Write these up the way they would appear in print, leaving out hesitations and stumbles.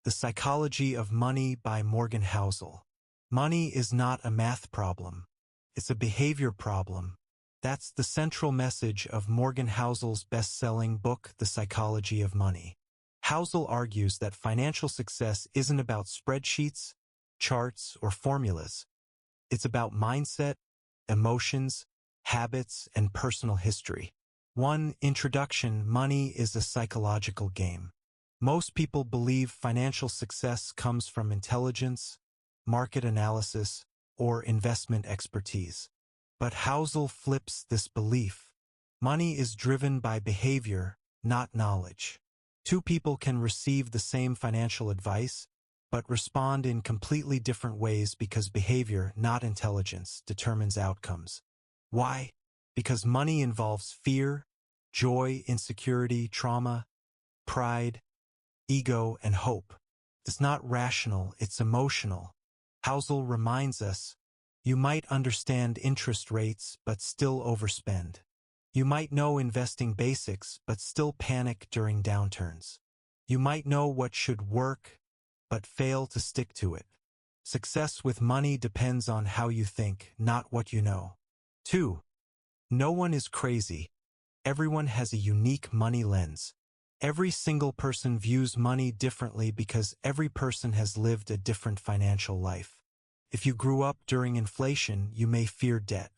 The Psychology of Money by Morgan Housel. Money is not a math problem. It's a behavior problem. That's the central message of Morgan Housel's best-selling book, The Psychology of Money. Housel argues that financial success isn't about spreadsheets, charts, or formulas. It's about mindset, emotions, habits, and personal history. 1. Introduction. Money is a psychological game. Most people believe financial success comes from intelligence, market analysis, or investment expertise. But Housel flips this belief. Money is driven by behavior, not knowledge. Two people can receive the same financial advice, but respond in completely different ways because behavior, not intelligence, determines outcomes. Why? Because money involves fear, joy, insecurity, trauma, pride, ego, and hope. It's not rational, it's emotional. Housel reminds us, you might understand interest rates but still overspend. You might know investing basics but still panic during downturns. You might know what should work but fail to stick to it. Success with money depends on how you think, not what you know. 2. No one is crazy. Everyone has a unique money lens. Every single person views money differently because every person has lived a different financial life. If you grew up during inflation, you may fear debt.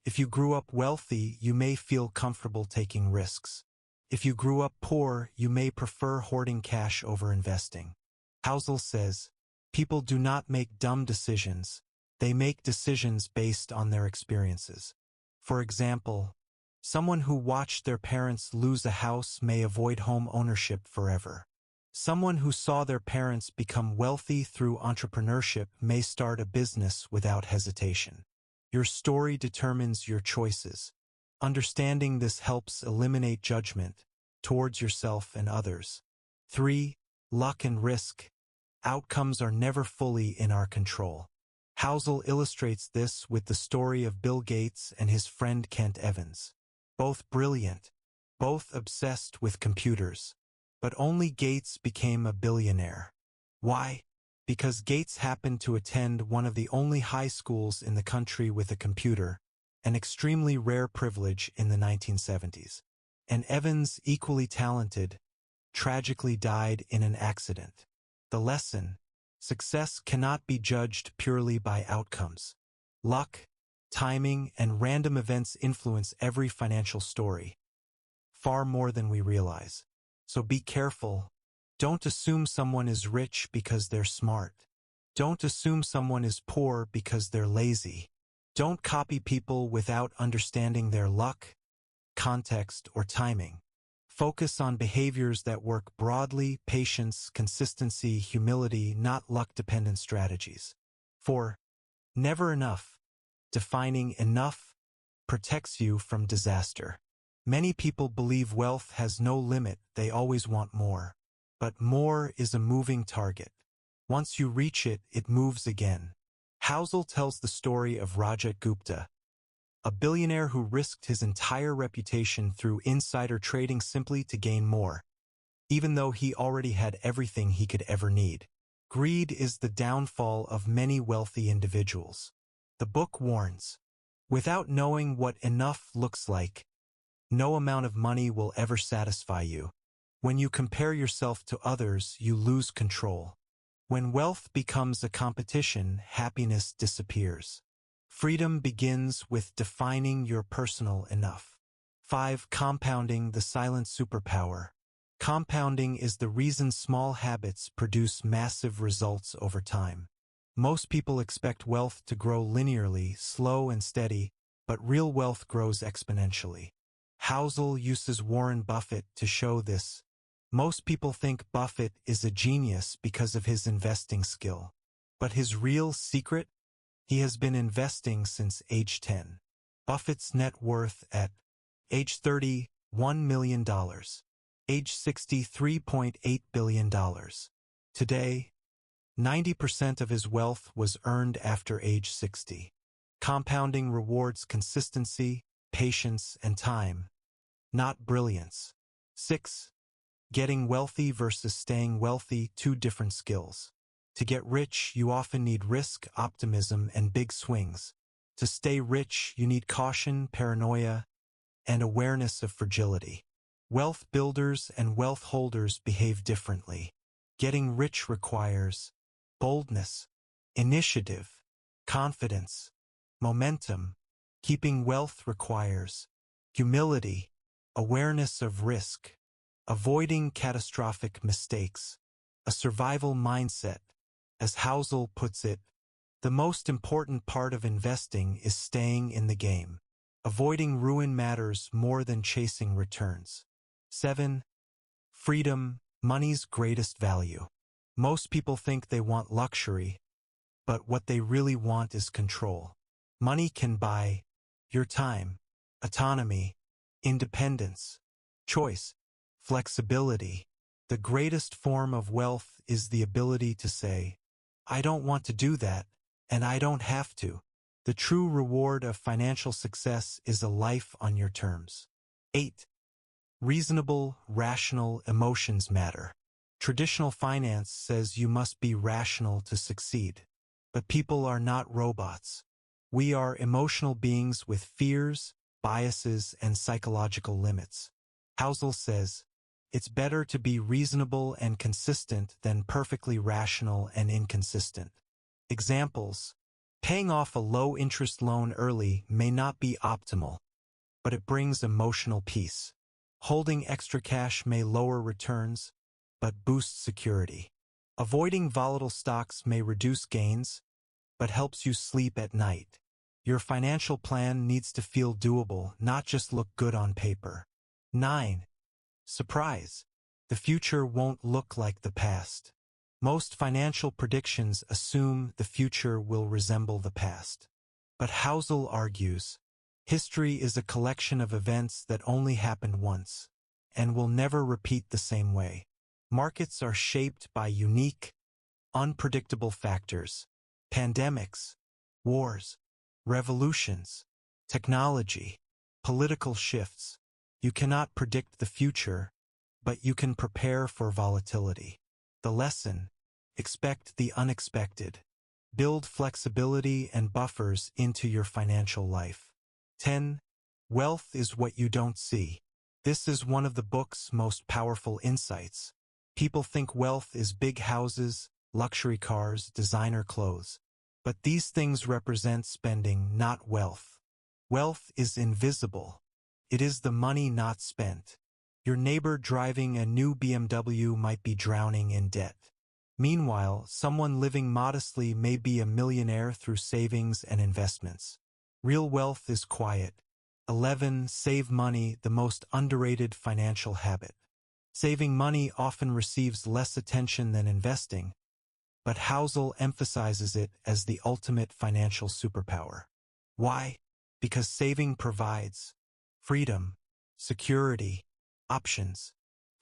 If you grew up wealthy, you may feel comfortable taking risks. If you grew up poor, you may prefer hoarding cash over investing. Housel says, people do not make dumb decisions. They make decisions based on their experiences. For example, someone who watched their parents lose a house may avoid home ownership forever. Someone who saw their parents become wealthy through entrepreneurship may start a business without hesitation. Your story determines your choices. Understanding this helps eliminate judgment towards yourself and others. 3. Luck and risk. Outcomes are never fully in our control. Housel illustrates this with the story of Bill Gates and his friend Kent Evans. Both brilliant, both obsessed with computers. But only Gates became a billionaire. Why? Because Gates happened to attend one of the only high schools in the country with a computer, an extremely rare privilege in the 1970s. And Evans, equally talented, tragically died in an accident. The lesson: success cannot be judged purely by outcomes. Luck, timing, and random events influence every financial story, far more than we realize. So be careful. Don't assume someone is rich because they're smart. Don't assume someone is poor because they're lazy. Don't copy people without understanding their luck, context, or timing. Focus on behaviors that work broadly: patience, consistency, humility, not luck-dependent strategies. 4. Never enough. Defining enough protects you from disaster. Many people believe wealth has no limit, they always want more. But more is a moving target. Once you reach it, it moves again. Housel tells the story of Rajat Gupta, a billionaire who risked his entire reputation through insider trading simply to gain more, even though he already had everything he could ever need. Greed is the downfall of many wealthy individuals. The book warns, without knowing what enough looks like, no amount of money will ever satisfy you. When you compare yourself to others, you lose control. When wealth becomes a competition, happiness disappears. Freedom begins with defining your personal enough. 5. Compounding, the silent superpower. Compounding is the reason small habits produce massive results over time. Most people expect wealth to grow linearly, slow and steady, but real wealth grows exponentially. Housel uses Warren Buffett to show this. Most people think Buffett is a genius because of his investing skill. But his real secret? He has been investing since age 10. Buffett's net worth at age 30, $1 million. Age 60, $3.8 billion. Today, 90% of his wealth was earned after age 60. Compounding rewards consistency, patience, and time, not brilliance. 6. Getting wealthy versus staying wealthy, two different skills. To get rich, you often need risk, optimism, and big swings. To stay rich, you need caution, paranoia, and awareness of fragility. Wealth builders and wealth holders behave differently. Getting rich requires boldness, initiative, confidence, momentum. Keeping wealth requires humility, awareness of risk, avoiding catastrophic mistakes, a survival mindset. As Housel puts it, the most important part of investing is staying in the game. Avoiding ruin matters more than chasing returns. 7. Freedom, money's greatest value. Most people think they want luxury, but what they really want is control. Money can buy your time, autonomy, independence, choice, flexibility. The greatest form of wealth is the ability to say, I don't want to do that, and I don't have to. The true reward of financial success is a life on your terms. 8. Reasonable, rational emotions matter. Traditional finance says you must be rational to succeed. But people are not robots. We are emotional beings with fears, biases, and psychological limits. Housel says, it's better to be reasonable and consistent than perfectly rational and inconsistent. Examples: paying off a low-interest loan early may not be optimal, but it brings emotional peace. Holding extra cash may lower returns, but boosts security. Avoiding volatile stocks may reduce gains, but helps you sleep at night. Your financial plan needs to feel doable, not just look good on paper. 9. Surprise. The future won't look like the past. Most financial predictions assume the future will resemble the past. But Housel argues, history is a collection of events that only happened once, and will never repeat the same way. Markets are shaped by unique, unpredictable factors: pandemics, wars, revolutions, technology, political shifts. You cannot predict the future, but you can prepare for volatility. The lesson: expect the unexpected. Build flexibility and buffers into your financial life. 10. Wealth is what you don't see. This is one of the book's most powerful insights. People think wealth is big houses, luxury cars, designer clothes. But these things represent spending, not wealth. Wealth is invisible. It is the money not spent. Your neighbor driving a new BMW might be drowning in debt. Meanwhile, someone living modestly may be a millionaire through savings and investments. Real wealth is quiet. 11. Save money, the most underrated financial habit. Saving money often receives less attention than investing, but Housel emphasizes it as the ultimate financial superpower. Why? Because saving provides freedom, security, options,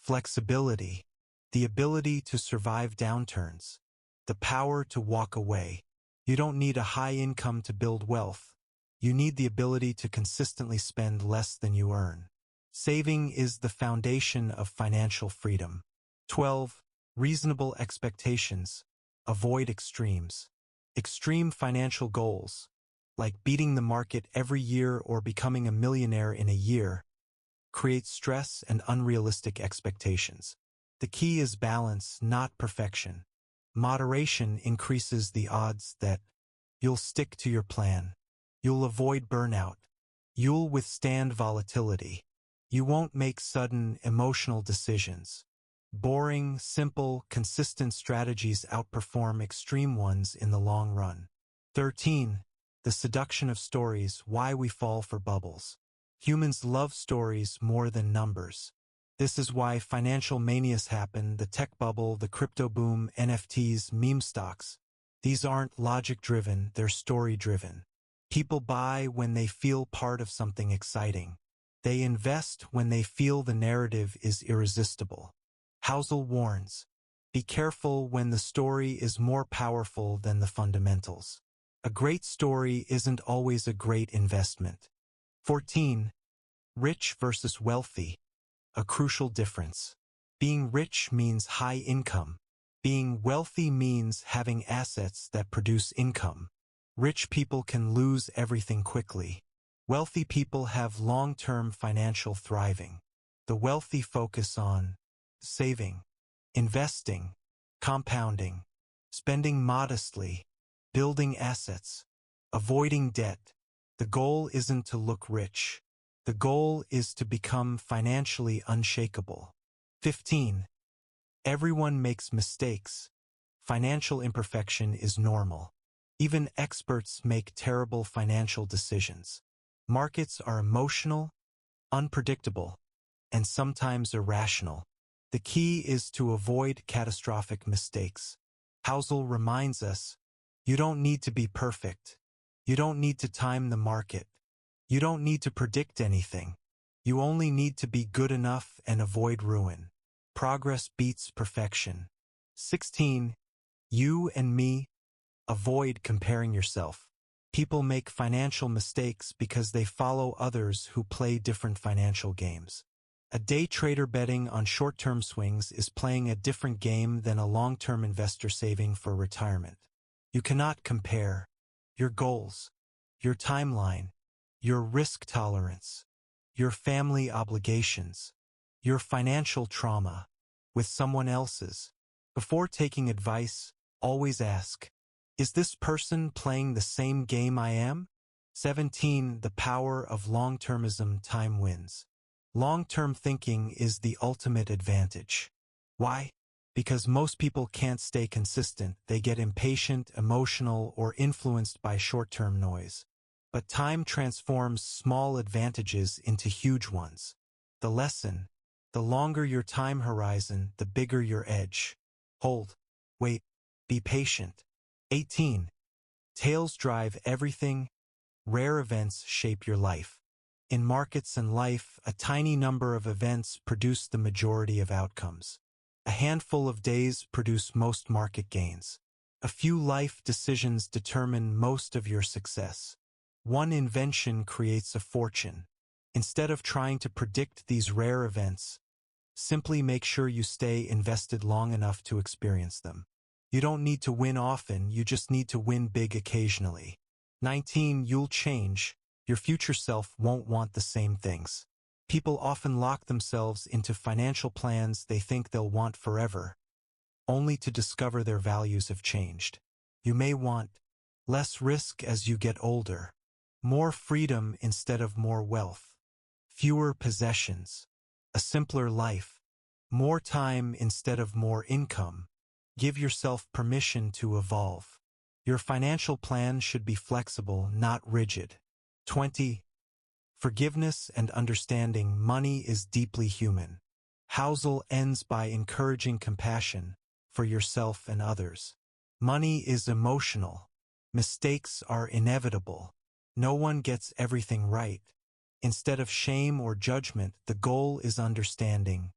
flexibility, the ability to survive downturns, the power to walk away. You don't need a high income to build wealth. You need the ability to consistently spend less than you earn. Saving is the foundation of financial freedom. 12. Reasonable expectations. Avoid extremes. Extreme financial goals, like beating the market every year or becoming a millionaire in a year, create stress and unrealistic expectations. The key is balance, not perfection. Moderation increases the odds that you'll stick to your plan. You'll avoid burnout. You'll withstand volatility. You won't make sudden, emotional decisions. Boring, simple, consistent strategies outperform extreme ones in the long run. 13. The seduction of stories, why we fall for bubbles. Humans love stories more than numbers. This is why financial manias happen: the tech bubble, the crypto boom, NFTs, meme stocks. These aren't logic-driven, they're story-driven. People buy when they feel part of something exciting. They invest when they feel the narrative is irresistible. Housel warns, be careful when the story is more powerful than the fundamentals. A great story isn't always a great investment. 14. Rich versus wealthy, a crucial difference. Being rich means high income. Being wealthy means having assets that produce income. Rich people can lose everything quickly. Wealthy people have long-term financial thriving. The wealthy focus on saving, investing, compounding, spending modestly, building assets, avoiding debt. The goal isn't to look rich. The goal is to become financially unshakable. 15. Everyone makes mistakes. Financial imperfection is normal. Even experts make terrible financial decisions. Markets are emotional, unpredictable, and sometimes irrational. The key is to avoid catastrophic mistakes. Housel reminds us, you don't need to be perfect. You don't need to time the market. You don't need to predict anything. You only need to be good enough and avoid ruin. Progress beats perfection. 16. You and me. Avoid comparing yourself. People make financial mistakes because they follow others who play different financial games. A day trader betting on short-term swings is playing a different game than a long-term investor saving for retirement. You cannot compare your goals, your timeline, your risk tolerance, your family obligations, your financial trauma with someone else's. Before taking advice, always ask, is this person playing the same game I am? 17. The power of long-termism. Time wins. Long-term thinking is the ultimate advantage. Why? Because most people can't stay consistent. They get impatient, emotional, or influenced by short-term noise. But time transforms small advantages into huge ones. The lesson: the longer your time horizon, the bigger your edge. Hold, wait, be patient. 18. Tails drive everything. Rare events shape your life. In markets and life, a tiny number of events produce the majority of outcomes. A handful of days produce most market gains. A few life decisions determine most of your success. One invention creates a fortune. Instead of trying to predict these rare events, simply make sure you stay invested long enough to experience them. You don't need to win often, you just need to win big occasionally. 19. You'll change. Your future self won't want the same things. People often lock themselves into financial plans they think they'll want forever, only to discover their values have changed. You may want less risk as you get older, more freedom instead of more wealth, fewer possessions, a simpler life, more time instead of more income. Give yourself permission to evolve. Your financial plan should be flexible, not rigid. 20. Forgiveness and understanding. Money is deeply human. Housel ends by encouraging compassion for yourself and others. Money is emotional. Mistakes are inevitable. No one gets everything right. Instead of shame or judgment, the goal is understanding.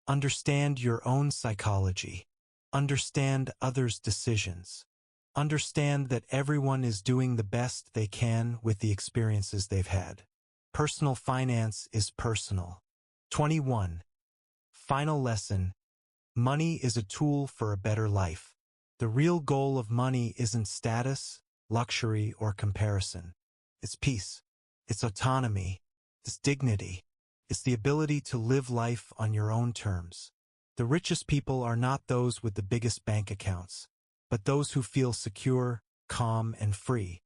Understand your own psychology. Understand others' decisions. Understand that everyone is doing the best they can with the experiences they've had. Personal finance is personal. 21. Final lesson: money is a tool for a better life. The real goal of money isn't status, luxury, or comparison. It's peace. It's autonomy. It's dignity. It's the ability to live life on your own terms. The richest people are not those with the biggest bank accounts, but those who feel secure, calm, and free.